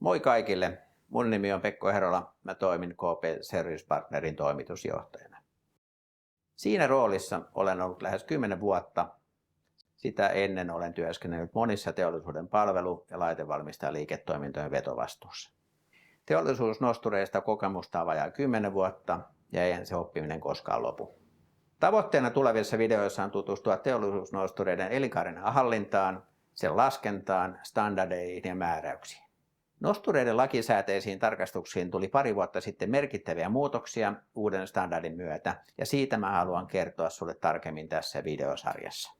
Moi kaikille. Mun nimi on Pekko Herola. Mä toimin KP Service Partnerin toimitusjohtajana. Siinä roolissa olen ollut lähes 10 vuotta. Sitä ennen olen työskennellyt monissa teollisuuden palvelu- ja laitevalmistajaliiketoimintojen vetovastuussa. Teollisuusnostureista kokemusta on vajaa 10 vuotta ja eihän se oppiminen koskaan lopu. Tavoitteena tulevissa videoissa on tutustua teollisuusnostureiden elinkaaren hallintaan, sen laskentaan, standardeihin ja määräyksiin. Nostureiden lakisääteisiin tarkastuksiin tuli pari vuotta sitten merkittäviä muutoksia uuden standardin myötä, ja siitä mä haluan kertoa sulle tarkemmin tässä videosarjassa.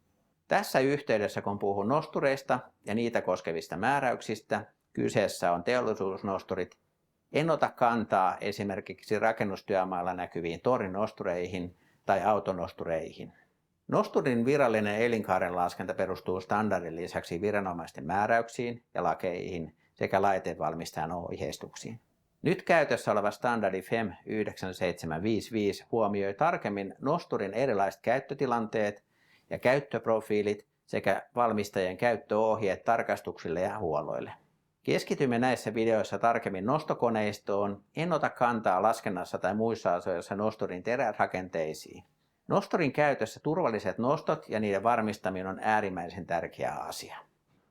Tässä yhteydessä, kun puhun nostureista ja niitä koskevista määräyksistä, kyseessä on teollisuusnosturit. En ota kantaa esimerkiksi rakennustyömaalla näkyviin torinostureihin tai autonostureihin. Nosturin virallinen elinkaaren laskenta perustuu standardin lisäksi viranomaisten määräyksiin ja lakeihin sekä laitevalmistajan ohjeistuksiin. Nyt käytössä oleva standardi FEM 9755 huomioi tarkemmin nosturin erilaiset käyttötilanteet ja käyttöprofiilit sekä valmistajien käyttöohjeet tarkastuksille ja huolloille. Keskitymme näissä videoissa tarkemmin nostokoneistoon, en ota kantaa laskennassa tai muissa asioissa nosturin terärakenteisiin. Nosturin käytössä turvalliset nostot ja niiden varmistaminen on äärimmäisen tärkeä asia.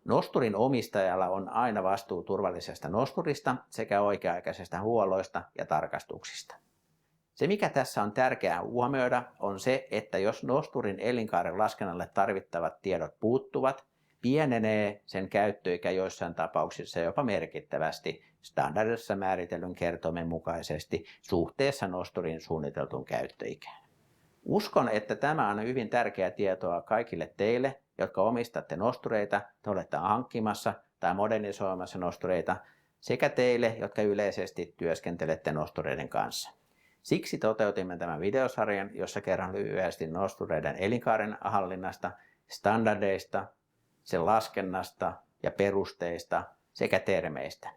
Nosturin omistajalla on aina vastuu turvallisesta nosturista sekä oikea-aikaisesta huolloista ja tarkastuksista. Se, mikä tässä on tärkeää huomioida, on se, että jos nosturin elinkaaren laskennalle tarvittavat tiedot puuttuvat, pienenee sen käyttöikä joissain tapauksissa jopa merkittävästi standardissa määritellyn kertoimen mukaisesti suhteessa nosturin suunniteltuun käyttöikään. Uskon, että tämä on hyvin tärkeää tietoa kaikille teille, jotka omistatte nostureita, te olette hankkimassa tai modernisoimassa nostureita, sekä teille, jotka yleisesti työskentelette nostureiden kanssa. Siksi toteutimme tämän videosarjan, jossa kerron lyhyesti nostureiden elinkaaren hallinnasta, standardeista, sen laskennasta ja perusteista sekä termeistä.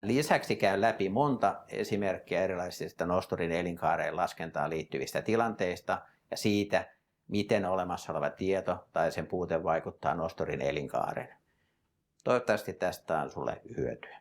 Lisäksi käyn läpi monta esimerkkiä erilaisista nosturin elinkaareen laskentaan liittyvistä tilanteista ja siitä, miten olemassa oleva tieto tai sen puute vaikuttaa nosturin elinkaareen. Toivottavasti tästä on sulle hyötyä.